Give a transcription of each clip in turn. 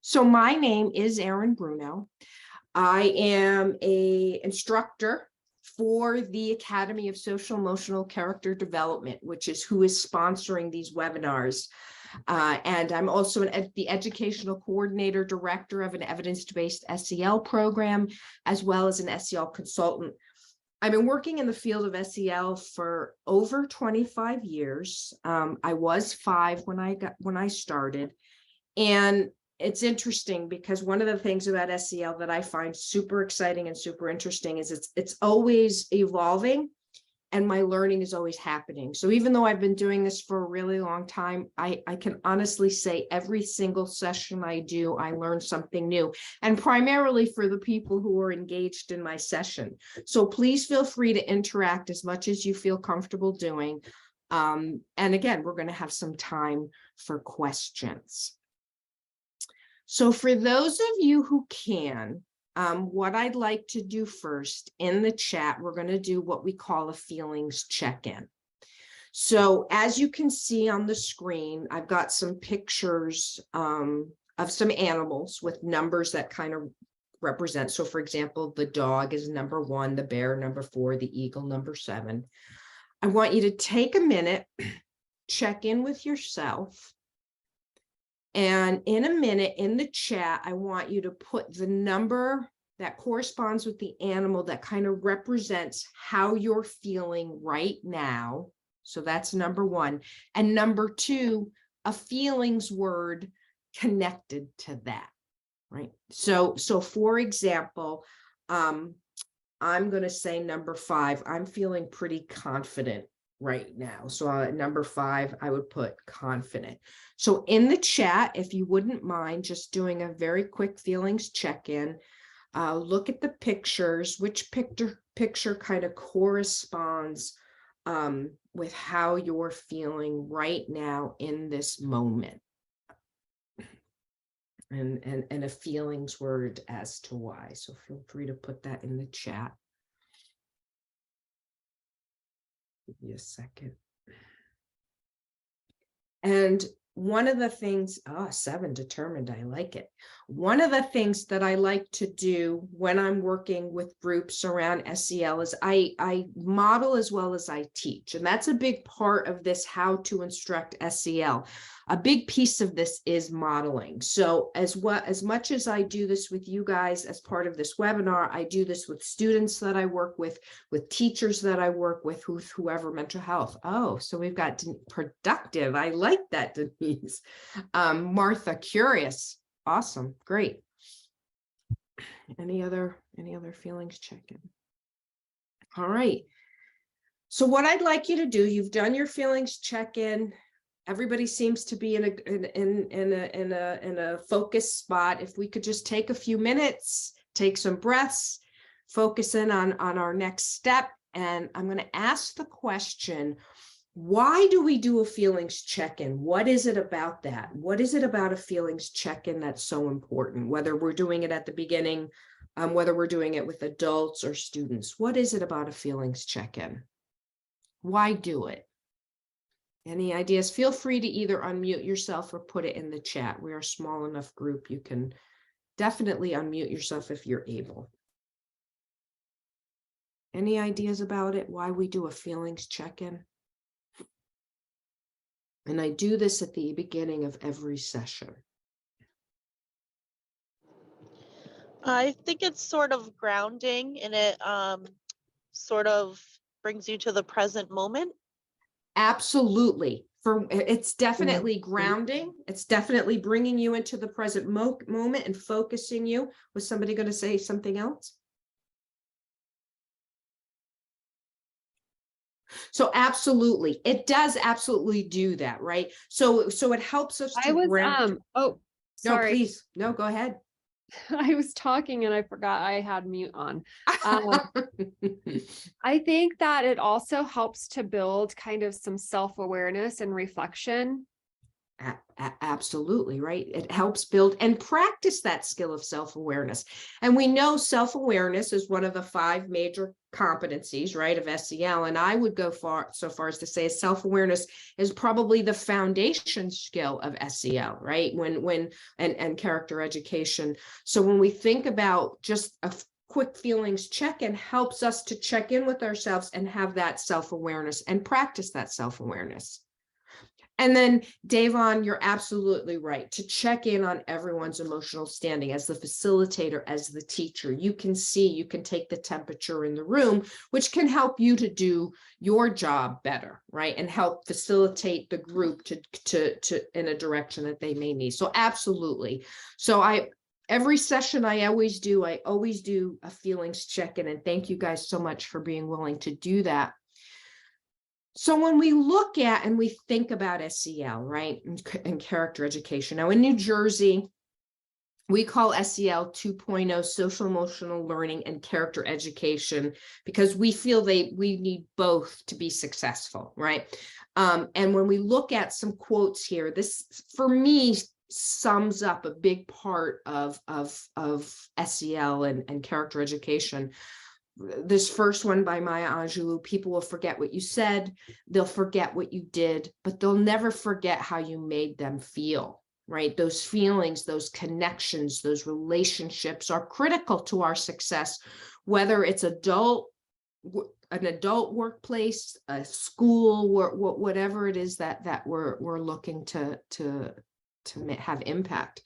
So my name is Erin Bruno. I am an instructor for the Academy of Social Emotional Character Development, which is who is sponsoring these webinars. And I'm also the educational coordinator director of an evidence-based SEL program, as well as an SEL consultant. I've been working in the field of SEL for over 25 years. I was 5 when I started. And it's interesting because one of the things about SEL that I find super exciting and super interesting is it's always evolving and my learning is always happening. So even though I've been doing this for a really long time, I can honestly say every single session I do, I learn something new, and primarily for the people who are engaged in my session. So please feel free to interact as much as you feel comfortable doing. And again, we're going to have some time for questions. So for those of you who can, what I'd like to do first in the chat, we're going to do what we call a feelings check-in. So as you can see on the screen, I've got some pictures of some animals with numbers that kind of represent. So for example, the dog is number 1, the bear number 4, the eagle number 7. I want you to take a minute, check in with yourself. And in a minute in the chat, I want you to put the number that corresponds with the animal that kind of represents how you're feeling right now. So that's number 1. And number 2, a feelings word connected to that, right? So for example, I'm going to say number 5, I'm feeling pretty confident right now. So number 5, I would put confident. So in the chat, if you wouldn't mind just doing a very quick feelings check-in, look at the pictures, which picture kind of corresponds with how you're feeling right now in this moment. And a feelings word as to why. So feel free to put that in the chat. Give you a second. And one of the things, 7, determined, I like it. One of the things that I like to do when I'm working with groups around SEL is I model as well as I teach. And that's a big part of this how to instruct SEL. A big piece of this is modeling. So as much as I do this with you guys as part of this webinar, I do this with students that I work with teachers that I work with, whoever mental health. Oh, so we've got productive. I like that, Denise. Martha, curious. Awesome. Great. Any other feelings check-in? All right. So what I'd like you to do, you've done your feelings check-in. Everybody seems to be in a focused spot. If we could just take a few minutes, take some breaths, focus in on our next step. And I'm going to ask the question, why do we do a feelings check-in? What is it about that? What is it about a feelings check-in that's so important? Whether we're doing it at the beginning, whether we're doing it with adults or students, what is it about a feelings check-in? Why do it? Any ideas? Feel free to either unmute yourself or put it in the chat. We are a small enough group. You can definitely unmute yourself if you're able. Any ideas about it? Why we do a feelings check-in? And I do this at the beginning of every session. I think it's sort of grounding, and it sort of brings you to the present moment. Absolutely. It's definitely grounding. It's definitely bringing you into the present moment and focusing you. Was somebody going to say something else? So absolutely, it does absolutely do that, right? So it helps us to ground. Oh, sorry. No, please. No, go ahead. I was talking and I forgot I had mute on. I think that it also helps to build kind of some self-awareness and reflection. Absolutely, right? It helps build and practice that skill of self-awareness. And we know self-awareness is one of the 5 major competencies, right, of SEL. And I would go so far as to say self-awareness is probably the foundation skill of SEL, right? And character education. So when we think about just a quick feelings check-in helps us to check in with ourselves and have that self-awareness and practice that self-awareness. And then, Davon, you're absolutely right. To check in on everyone's emotional standing as the facilitator, as the teacher, you can take the temperature in the room, which can help you to do your job better, right? And help facilitate the group to in a direction that they may need. So absolutely. So every session I always do a feelings check-in, and thank you guys so much for being willing to do that. So when we look at and we think about SEL, right, and character education, now in New Jersey, we call SEL 2.0 social emotional learning and character education because we feel we need both to be successful, right? And when we look at some quotes here, this for me sums up a big part of SEL and character education. This first one by Maya Angelou: people will forget what you said, they'll forget what you did, but they'll never forget how you made them feel, right? Those feelings, those connections, those relationships are critical to our success, whether it's an adult workplace, a school, whatever it is that we're looking to have impact.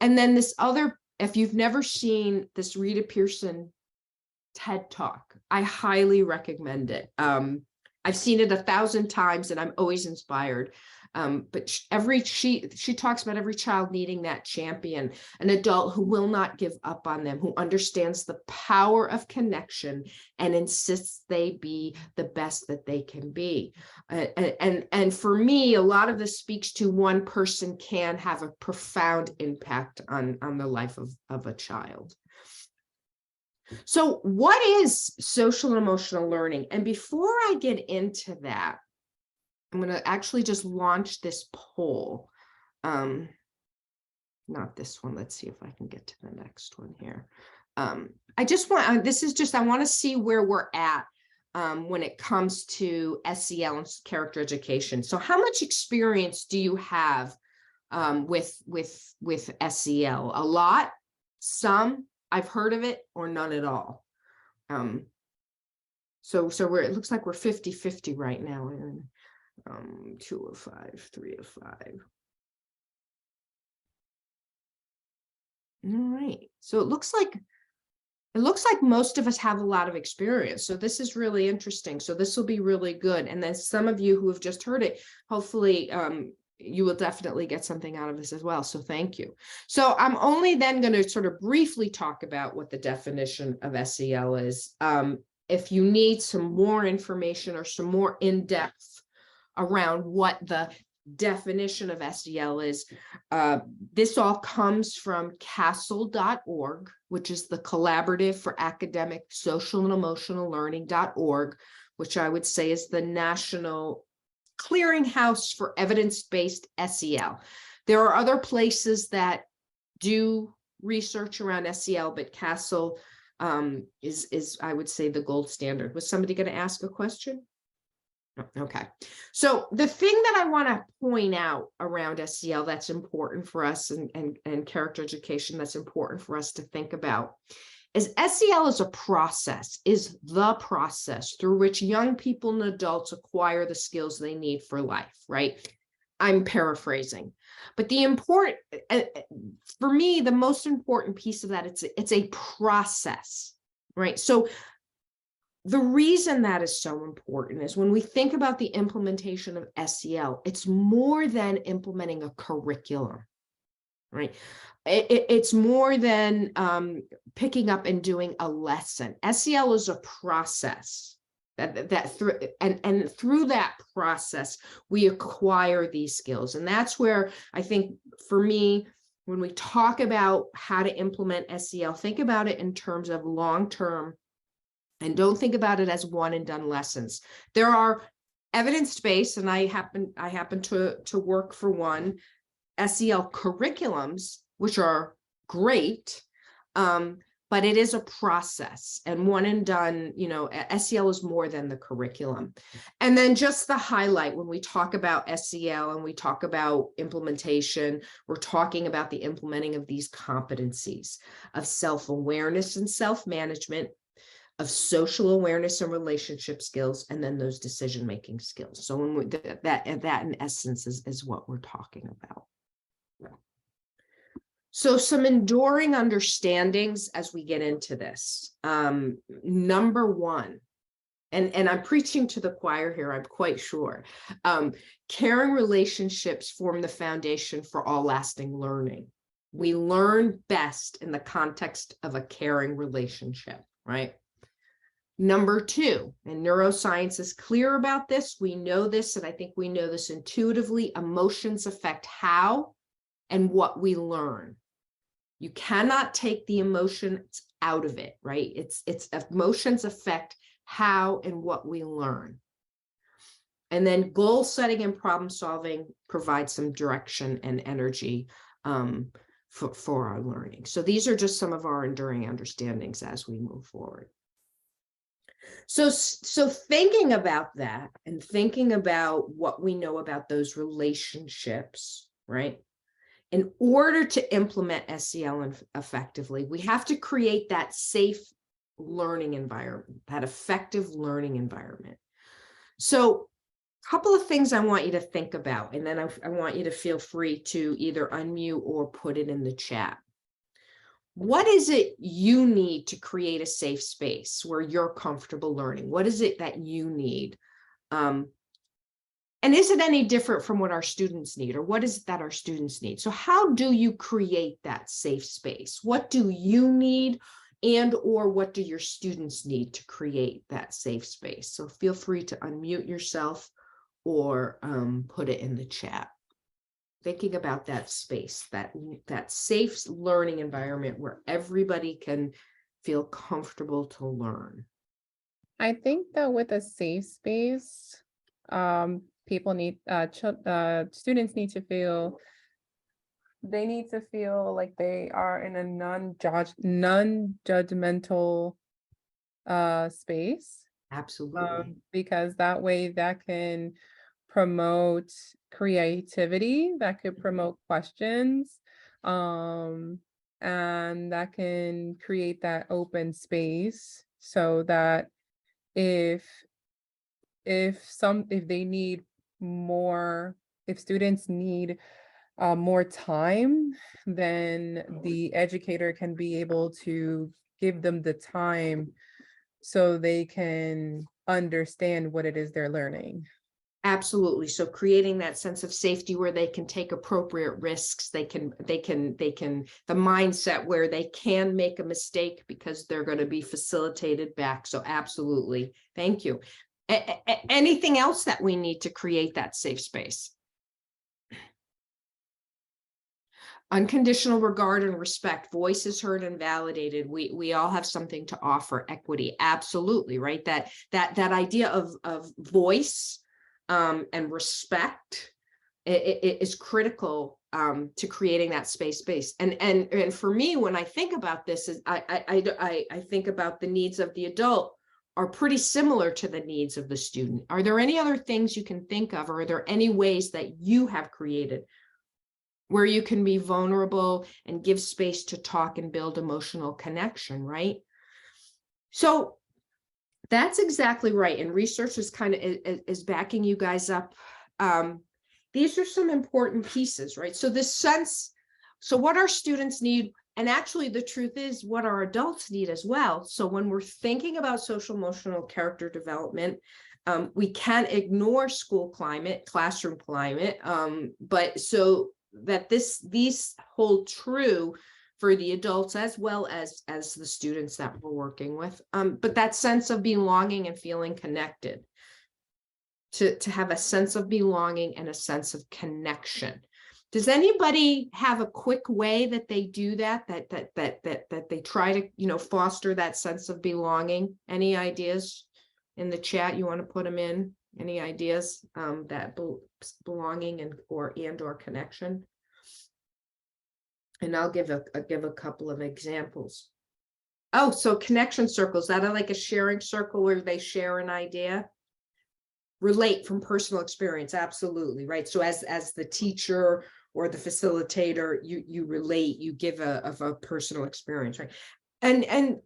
And then this other, if you've never seen this Rita Pierson TED Talk, I highly recommend it. I've seen it 1,000 times and I'm always inspired. But she talks about every child needing that champion, an adult who will not give up on them, who understands the power of connection and insists they be the best that they can be. And for me, a lot of this speaks to one person can have a profound impact on the life of a child. So what is social and emotional learning? And before I get into that, I'm going to actually just launch this poll. Not this one. Let's see if I can get to the next one here. I just want, I want to see where we're at when it comes to SEL and character education. So how much experience do you have with SEL? A lot, some, I've heard of it, or none at all. So it looks like we're 50-50 right now. And 2 of 5, 3 of 5. All right. So it looks like most of us have a lot of experience. So this is really interesting. So this will be really good. And then some of you who have just heard it, hopefully you will definitely get something out of this as well. So thank you. So I'm only then going to sort of briefly talk about what the definition of SEL is. If you need some more information or some more in-depth around what the definition of SEL is, this all comes from CASEL.org, which is the Collaborative for Academic, Social, and Emotional Learning.org, which I would say is the national clearinghouse for evidence-based SEL. There are other places that do research around SEL, but CASEL is I would say the gold standard. Was somebody going to ask a question? Okay. So the thing that I want to point out around SEL that's important for us and character education that's important for us to think about is SEL is the process through which young people and adults acquire the skills they need for life, right? I'm paraphrasing, but for me, the most important piece of that, it's a process, right? So the reason that is so important is when we think about the implementation of SEL, it's more than implementing a curriculum, right? It's more than picking up and doing a lesson. SEL is a process and through that process, we acquire these skills. And that's where I think for me, when we talk about how to implement SEL, think about it in terms of long-term, and don't think about it as one and done lessons. There are evidence-based, and I happen to work for one, SEL curriculums, which are great, but but it is a process, and one and done, you know, SEL is more than the curriculum. And then just the highlight, when we talk about SEL and we talk about implementation, we're talking about the implementing of these competencies of self-awareness and self-management, of social awareness and relationship skills, and then those decision-making skills. So when that in essence is what we're talking about. So some enduring understandings as we get into this. Number one, and I'm preaching to the choir here, I'm quite sure. Caring relationships form the foundation for all lasting learning. We learn best in the context of a caring relationship, right? Number two, and neuroscience is clear about this, we know this, and I think we know this intuitively, emotions affect how and what we learn. You cannot take the emotions out of it, right? It's emotions affect how and what we learn. And then goal setting and problem solving provide some direction and energy for our learning. So these are just some of our enduring understandings as we move forward. So thinking about that and thinking about what we know about those relationships, right? In order to implement SEL effectively, we have to create that safe learning environment, that effective learning environment. So a couple of things I want you to think about, and then I want you to feel free to either unmute or put it in the chat. What is it you need to create a safe space where you're comfortable learning? What is it that you need? And is it any different from what our students need, or what is it that our students need? So how do you create that safe space? What do you need, and or what do your students need to create that safe space? So feel free to unmute yourself or put it in the chat. Thinking about that space, that safe learning environment where everybody can feel comfortable to learn. I think that with a safe space, people need students need to feel, they need to feel like they are in a non-judgmental space. Absolutely. Because that way that can promote creativity, that could promote questions, and that can create that open space so that if they need more, if students need more time, then the educator can be able to give them the time so they can understand what it is they're learning. Absolutely. So creating that sense of safety where they can take appropriate risks, the mindset where they can make a mistake because they're going to be facilitated back. So absolutely. Thank you. Anything else that we need to create that safe space? Unconditional regard and respect, voices heard and validated. We all have something to offer. Equity, absolutely, right? That idea of voice and respect is critical to creating that space. And for me, when I think about this, I think about the needs of the adult are pretty similar to the needs of the student. Are there any other things you can think of, or are there any ways that you have created where you can be vulnerable and give space to talk and build emotional connection, right? So that's exactly right. And research is is backing you guys up. These are some important pieces, right? So this sense, so what our students need, and actually the truth is what our adults need as well. So when we're thinking about social emotional character development, we can't ignore school climate, classroom climate, but so that these hold true for the adults as well as the students that we're working with. But that sense of belonging and feeling connected, to have a sense of belonging and a sense of connection. Does anybody have a quick way that they do that they try to, you know, foster that sense of belonging? Any ideas in the chat? You want to put them in? Any ideas that belonging and or connection? And I'll give a couple of examples. Oh, so connection circles, that are like a sharing circle where they share an idea? Relate from personal experience, absolutely, right? So as the teacher or the facilitator, you relate, you give of a personal experience, right? And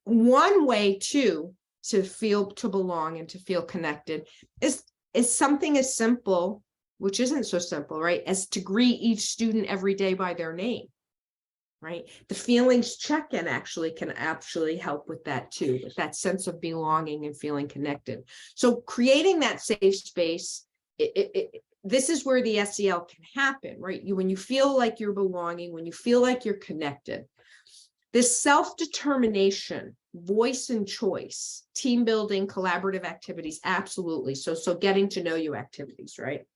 one way to feel to belong and to feel connected is something as simple, which isn't so simple, right, as to greet each student every day by their name. Right, the feelings check-in can actually help with that too, with that sense of belonging and feeling connected. So creating that safe space, this is where the SEL can happen, right? When you feel like you're belonging, when you feel like you're connected, this self-determination, voice and choice, team building, collaborative activities, absolutely. So getting to know you activities, right?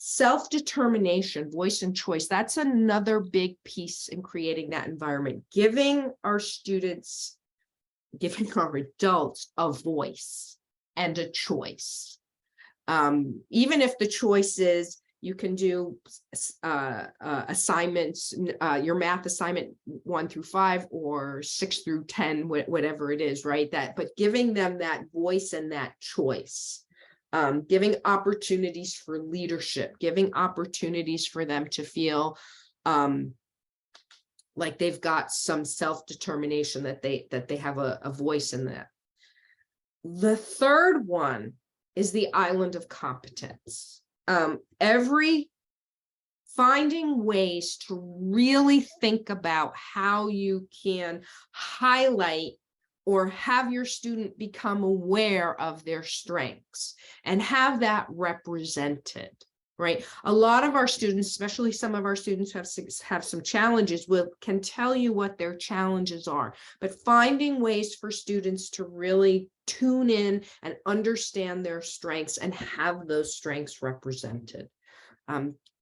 Self-determination, voice and choice, that's another big piece in creating that environment, giving our students, giving our adults a voice and a choice. Even if the choice is you can do assignments, your math assignment 1 through 5 or 6 through 10, whatever it is, right? But giving them that voice and that choice. Giving opportunities for leadership, giving opportunities for them to feel like they've got some self-determination, that they have a voice in that. The third one is the island of competence. Finding ways to really think about how you can highlight or have your student become aware of their strengths and have that represented, right? A lot of our students, especially some of our students who have some challenges, can tell you what their challenges are, but finding ways for students to really tune in and understand their strengths and have those strengths represented.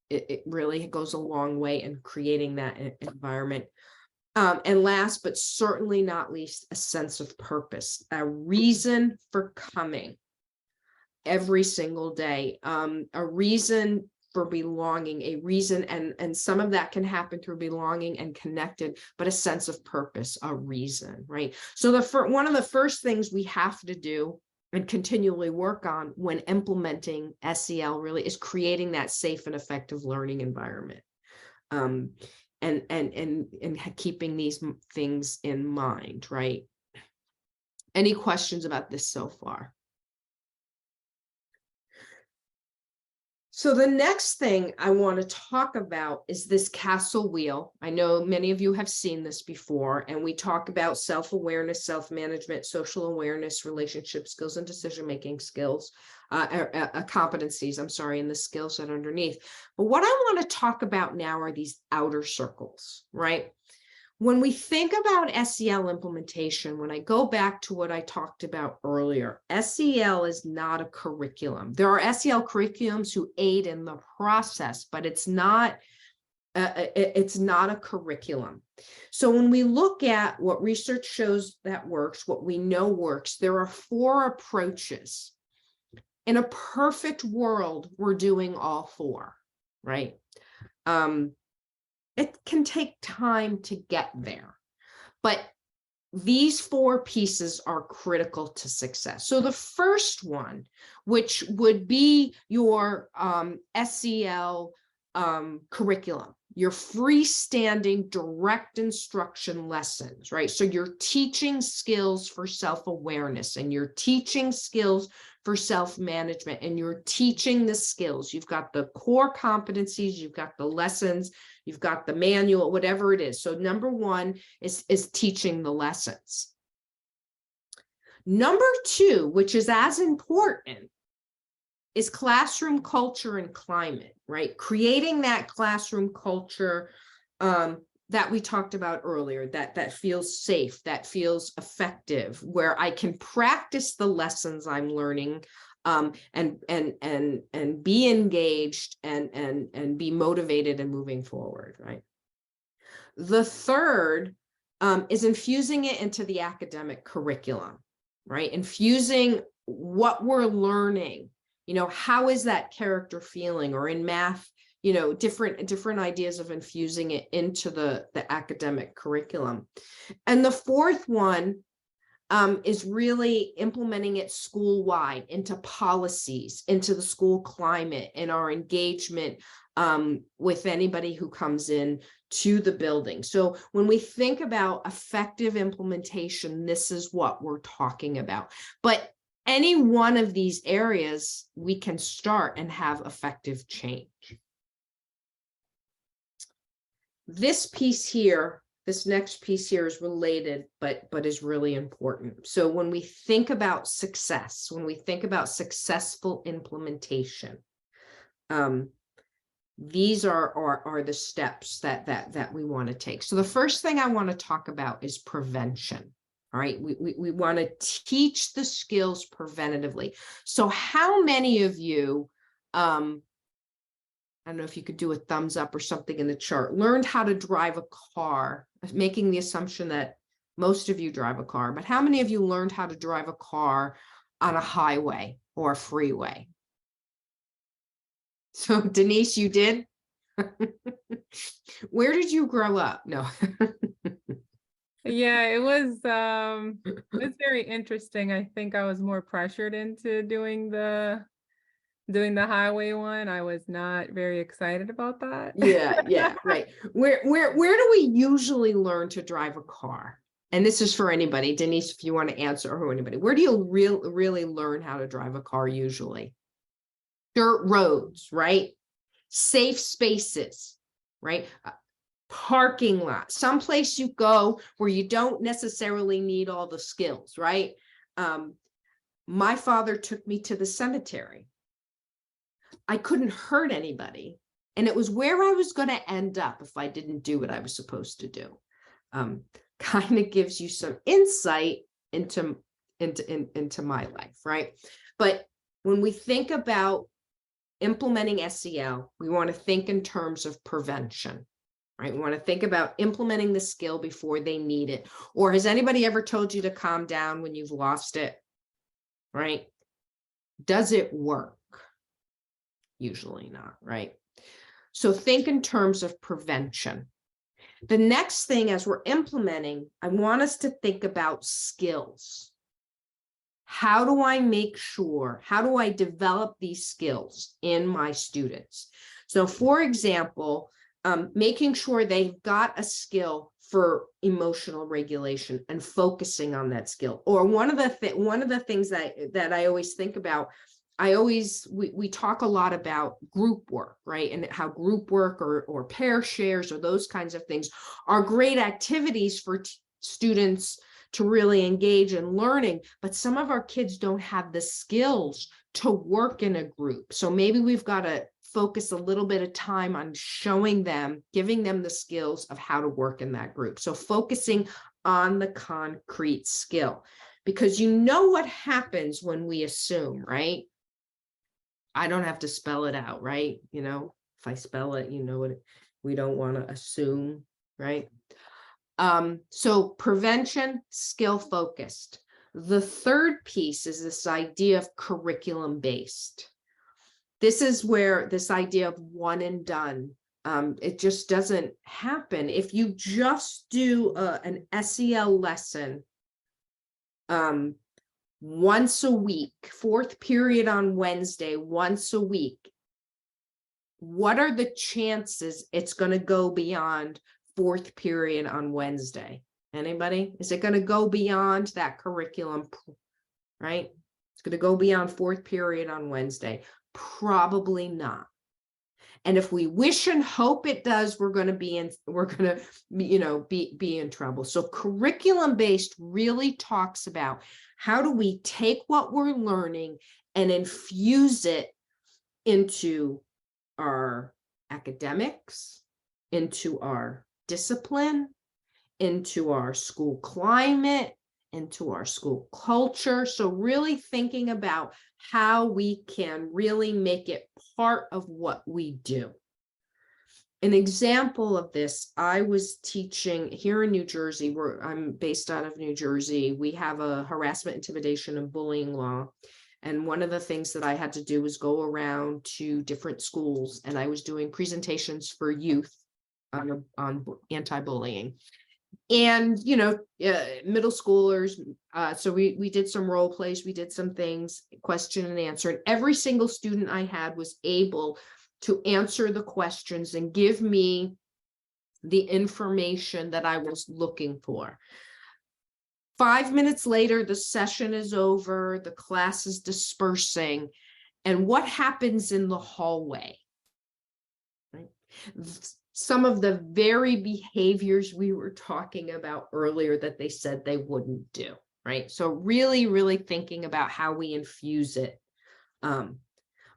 It really goes a long way in creating that environment. And last, but certainly not least, a sense of purpose, a reason for coming every single day, a reason for belonging, a reason, and some of that can happen through belonging and connected, but a sense of purpose, a reason, right? So one of the first things we have to do and continually work on when implementing SEL really is creating that safe and effective learning environment. And keeping these things in mind, right? Any questions about this so far? So the next thing I want to talk about is this castle wheel. I know many of you have seen this before, and we talk about self-awareness, self-management, social awareness, relationship skills, and decision-making skills, competencies, I'm sorry, and the skills that are underneath. But what I want to talk about now are these outer circles, right? When we think about SEL implementation, when I go back to what I talked about earlier, SEL is not a curriculum. There are SEL curriculums who aid in the process, but it's not a curriculum. So when we look at what research shows that works, what we know works, there are 4 approaches. In a perfect world, we're doing all 4, right? It can take time to get there, but these 4 pieces are critical to success. So the first one, which would be your SEL curriculum, your freestanding direct instruction lessons, right? So you're teaching skills for self-awareness, and you're teaching skills for self-management, and you're teaching the skills. You've got the core competencies, you've got the lessons, you've got the manual, whatever it is. So number 1 is teaching the lessons. Number 2, which is as important, is classroom culture and climate, right? Creating that classroom culture that we talked about earlier, that feels safe, that feels effective, where I can practice the lessons I'm learning, and be engaged and be motivated and moving forward, right? The third is infusing it into the academic curriculum, right? Infusing what we're learning. You know, how is that character feeling? Or in math, different ideas of infusing it into the academic curriculum. And the fourth one is really implementing it school-wide into policies, into the school climate, and our engagement with anybody who comes in to the building. So when we think about effective implementation, this is what we're talking about. But any one of these areas, we can start and have effective change. This piece here, this next piece here is related, but is really important. So when we think about success, when we think about successful implementation, these are the steps that we want to take. So the first thing I want to talk about is prevention. All right, we want to teach the skills preventatively. So how many of you, I don't know if you could do a thumbs up or something in the chart, learned how to drive a car, making the assumption that most of you drive a car, but how many of you learned how to drive a car on a highway or a freeway? So Denise, you did? Where did you grow up? No. Yeah, it was very interesting. I think I was more pressured into doing the highway one. I was not very excited about that. Yeah, right. Where do we usually learn to drive a car? And this is for anybody, Denise, if you want to answer, or anybody. Where do you really learn how to drive a car usually? Dirt roads, right? Safe spaces, right? Parking lot, someplace you go where you don't necessarily need all the skills, right? My father took me to the cemetery. I couldn't hurt anybody, and it was where I was going to end up if I didn't do what I was supposed to do. Kind of gives you some insight into my life, right? But when we think about implementing SEL, we want to think in terms of prevention. Right? We want to think about implementing the skill before they need it. Or has anybody ever told you to calm down when you've lost it? Right? Does it work? Usually not, right? So think in terms of prevention. The next thing, as we're implementing, I want us to think about skills. How do I make sure, how do I develop these skills in my students? So for example, making sure they've got a skill for emotional regulation and focusing on that skill. Or one of the things that I always think about, we talk a lot about group work, right? And how group work or pair shares or those kinds of things are great activities for students to really engage in learning, but some of our kids don't have the skills to work in a group. So maybe we've got to focus a little bit of time on showing them, giving them the skills of how to work in that group. So focusing on the concrete skill, because you know what happens when we assume, right? I don't have to spell it out, right? You know, if I spell it, you know what, we don't want to assume, right? So prevention, skill focused. The third piece is this idea of curriculum based. This is where this idea of one and done, it just doesn't happen. If you just do an SEL lesson once a week, fourth period on Wednesday, once a week, what are the chances it's going to go beyond fourth period on Wednesday? Anybody? Is it going to go beyond that curriculum, right? It's going to go beyond fourth period on Wednesday. Probably not. And if we wish and hope it does, we're going to be in trouble. So curriculum based really talks about how do we take what we're learning and infuse it into our academics, into our discipline, into our school climate, into our school culture. So really thinking about how we can really make it part of what we do. An example of this, I was teaching here in New Jersey, where I'm based out of New Jersey. We have a harassment, intimidation, and bullying law. And one of the things that I had to do was go around to different schools, and I was doing presentations for youth on anti-bullying. And, middle schoolers, so we did some role plays, we did some things, question and answer. And every single student I had was able to answer the questions and give me the information that I was looking for. 5 minutes later, the session is over, the class is dispersing, and what happens in the hallway? Right? Some of the very behaviors we were talking about earlier that they said they wouldn't do, right? So really, really thinking about how we infuse it.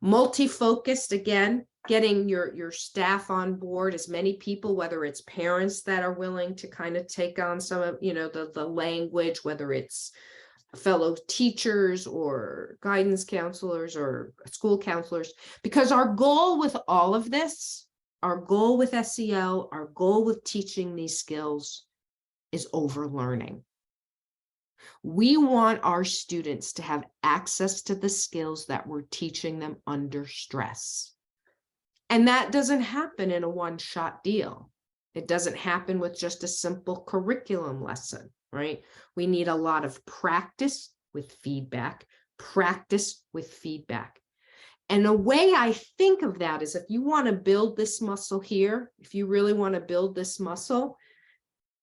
Multi-focused, again, getting your staff on board, as many people, whether it's parents that are willing to kind of take on some of, the language, whether it's fellow teachers or guidance counselors or school counselors, because our goal with all of this, our goal with SEL, our goal with teaching these skills is overlearning. We want our students to have access to the skills that we're teaching them under stress. And that doesn't happen in a one-shot deal. It doesn't happen with just a simple curriculum lesson, right? We need a lot of practice with feedback, practice with feedback. And a way I think of that is, if you want to build this muscle here, if you really want to build this muscle,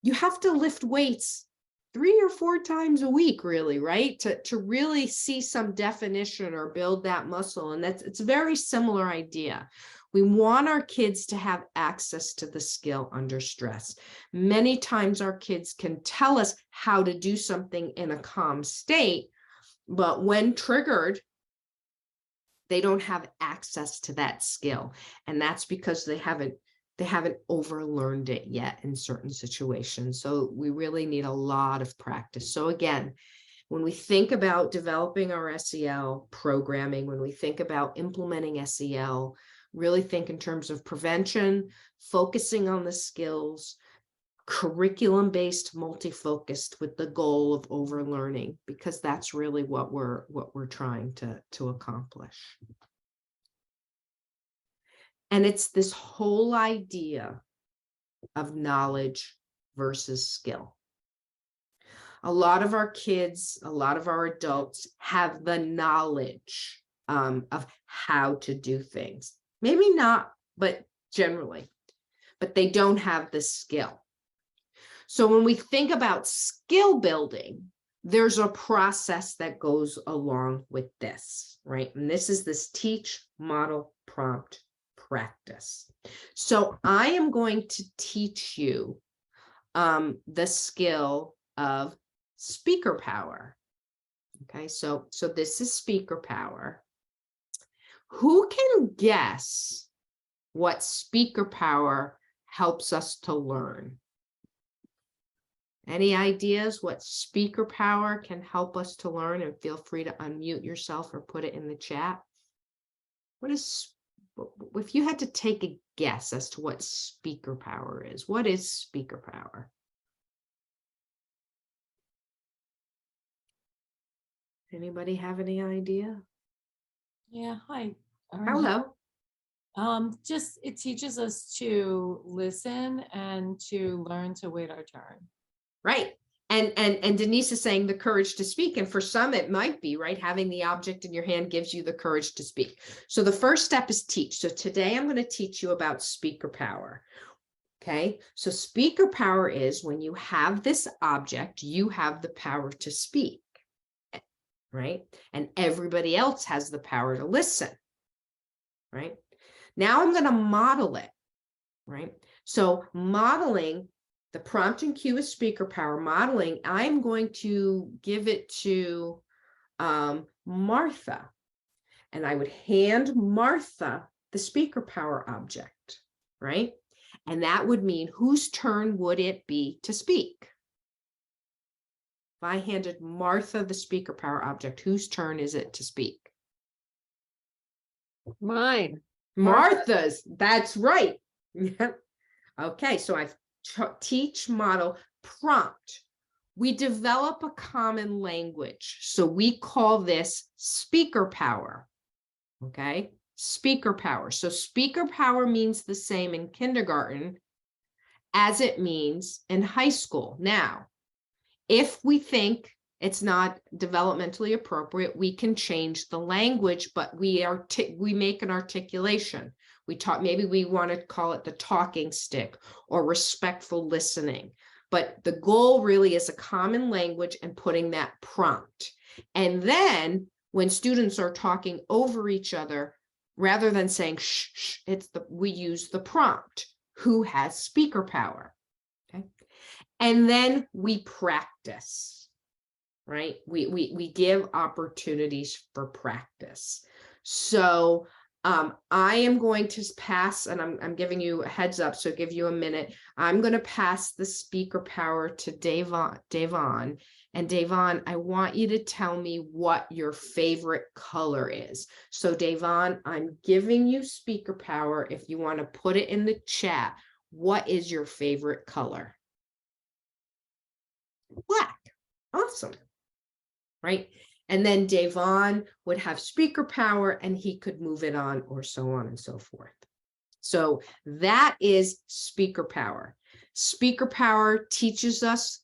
you have to lift weights 3 or 4 times a week, really, right? To really see some definition or build that muscle. And it's a very similar idea. We want our kids to have access to the skill under stress. Many times our kids can tell us how to do something in a calm state, but when triggered, they don't have access to that skill. And that's because they haven't overlearned it yet in certain situations. So we really need a lot of practice. So again, when we think about developing our SEL programming, when we think about implementing SEL, really think in terms of prevention, focusing on the skills, curriculum-based, multi-focused, with the goal of overlearning, because that's really what we're trying to accomplish. And it's this whole idea of knowledge versus skill. A lot of our kids, a lot of our adults have the knowledge of how to do things. Maybe not, but generally, but they don't have the skill. So when we think about skill building, there's a process that goes along with this, right? And this is this teach, model, prompt, practice. So I am going to teach you the skill of speaker power. Okay, so this is speaker power. Who can guess what speaker power helps us to learn? Any ideas what speaker power can help us to learn? And feel free to unmute yourself or put it in the chat. If you had to take a guess as to what speaker power is, what is speaker power? Anybody have any idea? Yeah, hi. Hello. Just it teaches us to listen and to learn to wait our turn. Right. And Denise is saying the courage to speak. And for some, it might be, right? Having the object in your hand gives you the courage to speak. So the first step is teach. So today I'm going to teach you about speaker power. Okay. So speaker power is when you have this object, you have the power to speak, right? And everybody else has the power to listen, right? Now I'm going to model it, right? So modeling, the prompt and cue is speaker power. Modeling, I'm going to give it to Martha, and I would hand Martha the speaker power object, right? And that would mean, whose turn would it be to speak? If I handed Martha the speaker power object, whose turn is it to speak? Mine. Martha's, that's right. Okay, so I've teach, model, prompt. we develop a common language. So we call this speaker power. Okay, speaker power. So speaker power means the same in kindergarten as it means in high school. Now, if we think it's not developmentally appropriate, we can change the language, but we make an articulation. We talk, maybe we want to call it the talking stick or respectful listening. But the goal really is a common language and putting that prompt. And then when students are talking over each other, rather than saying shh, shh, we use the prompt. Who has speaker power? Okay. And then we practice, right? We give opportunities for practice. So I am going to pass, and I'm giving you a heads up, so give you a minute. I'm going to pass the speaker power to Davon. And Davon, I want you to tell me what your favorite color is. So Davon, I'm giving you speaker power. If you want to put it in the chat, what is your favorite color? Black. Awesome. Right? And then Davon would have speaker power and he could move it on, or so on and so forth. So that is speaker power. Speaker power teaches us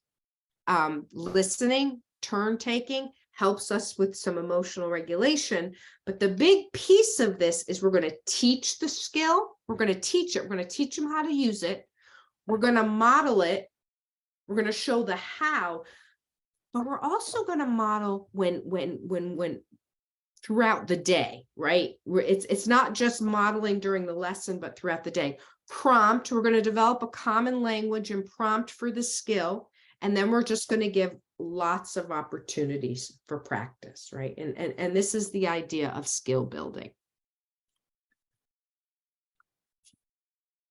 listening, turn taking, helps us with some emotional regulation. But the big piece of this is we're going to teach the skill. We're going to teach it. We're going to teach them how to use it. We're going to model it. We're going to show the how. But we're also going to model when throughout the day, right? It's not just modeling during the lesson, but throughout the day. Prompt, we're going to develop a common language and prompt for the skill. And then we're just going to give lots of opportunities for practice, right? And this is the idea of skill building.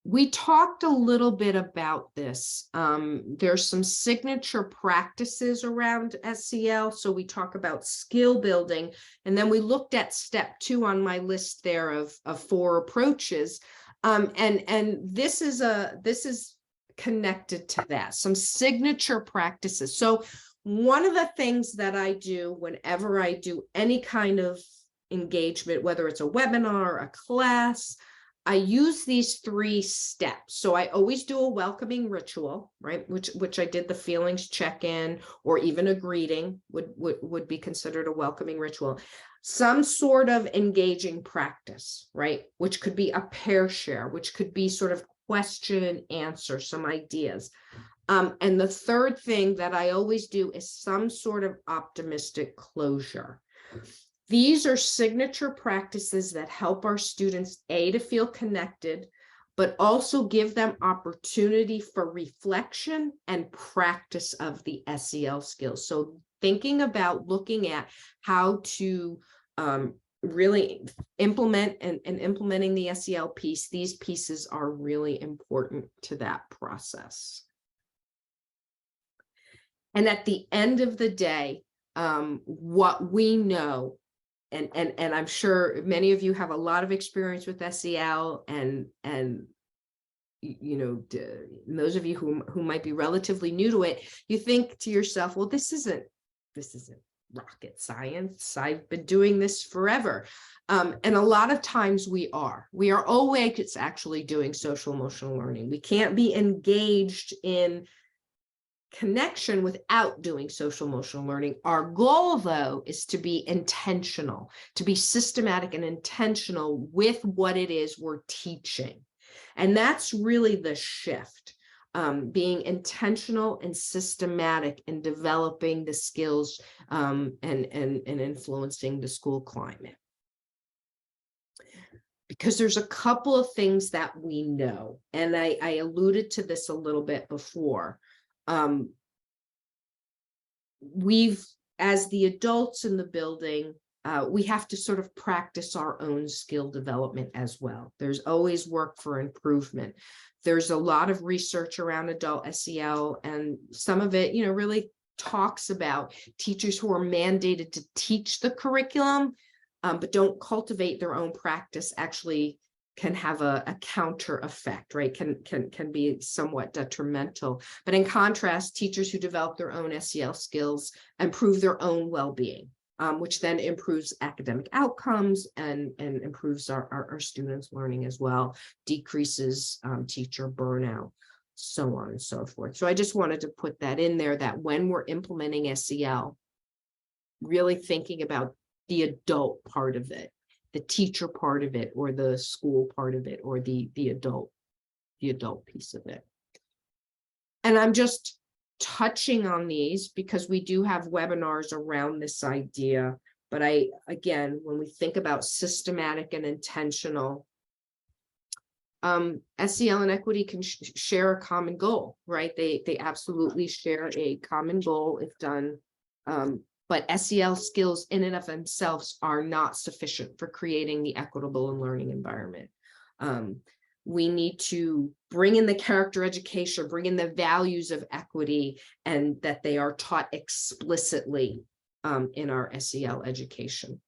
We talked a little bit about this. There's some signature practices around SEL. So we talk about skill building, and then we looked at step 2 on my list there of 4 approaches. And this is connected to that, some signature practices. So one of the things that I do whenever I do any kind of engagement, whether it's a webinar, a class, I use these 3 steps. So I always do a welcoming ritual, right? Which I did the feelings check-in, or even a greeting would be considered a welcoming ritual. Some sort of engaging practice, right? Which could be a pair share, which could be sort of question and answer, some ideas. And the third thing that I always do is some sort of optimistic closure. These are signature practices that help our students, to feel connected, but also give them opportunity for reflection and practice of the SEL skills. So thinking about looking at how to really implement and implementing the SEL piece, these pieces are really important to that process. And at the end of the day, what we know, and I'm sure many of you have a lot of experience with SEL, and you know, those of you who might be relatively new to it, you think to yourself, well, this isn't rocket science. I've been doing this forever. And a lot of times we are always actually doing social emotional learning. We can't be engaged in connection without doing social emotional learning. Our goal, though, is to be intentional, to be systematic and intentional with what it is we're teaching. And that's really the shift, being intentional and systematic in developing the skills and influencing the school climate. Because there's a couple of things that we know, and I alluded to this a little bit before. We've, as the adults in the building, we have to sort of practice our own skill development as well. There's always work for improvement. There's a lot of research around adult SEL, and some of it, you know, really talks about teachers who are mandated to teach the curriculum, but don't cultivate their own practice, actually can have a counter effect, right? Can be somewhat detrimental. But in contrast, teachers who develop their own SEL skills improve their own well-being, which then improves academic outcomes and improves our students' learning as well, decreases teacher burnout, so on and so forth. So I just wanted to put that in there, that when we're implementing SEL, really thinking about the adult part of it, the teacher part of it, or the school part of it, or the adult piece of it. And I'm just touching on these because we do have webinars around this idea. But again, when we think about systematic and intentional, SEL and equity can share a common goal, right? They absolutely share a common goal if done. But SEL skills in and of themselves are not sufficient for creating the equitable and learning environment. We need to bring in the character education, bring in the values of equity, and that they are taught explicitly in our SEL education.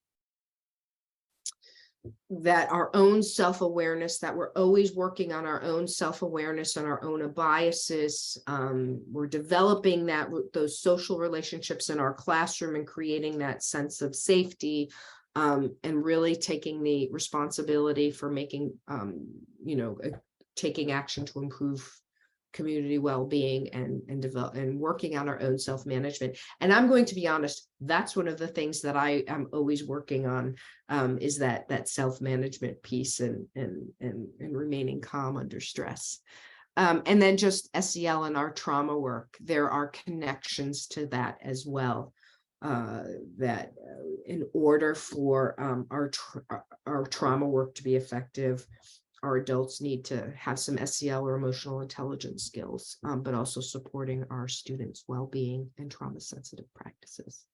That our own self-awareness, that we're always working on our own self-awareness and our own biases. We're developing those social relationships in our classroom and creating that sense of safety, and really taking the responsibility for making, taking action to improve community well-being and working on our own self-management. And I'm going to be honest, that's one of the things that I am always working on, is that self-management piece and remaining calm under stress. And then just SEL and our trauma work, there are connections to that as well. That in order for our trauma work to be effective, our adults need to have some SEL or emotional intelligence skills, but also supporting our students' well-being and trauma-sensitive practices.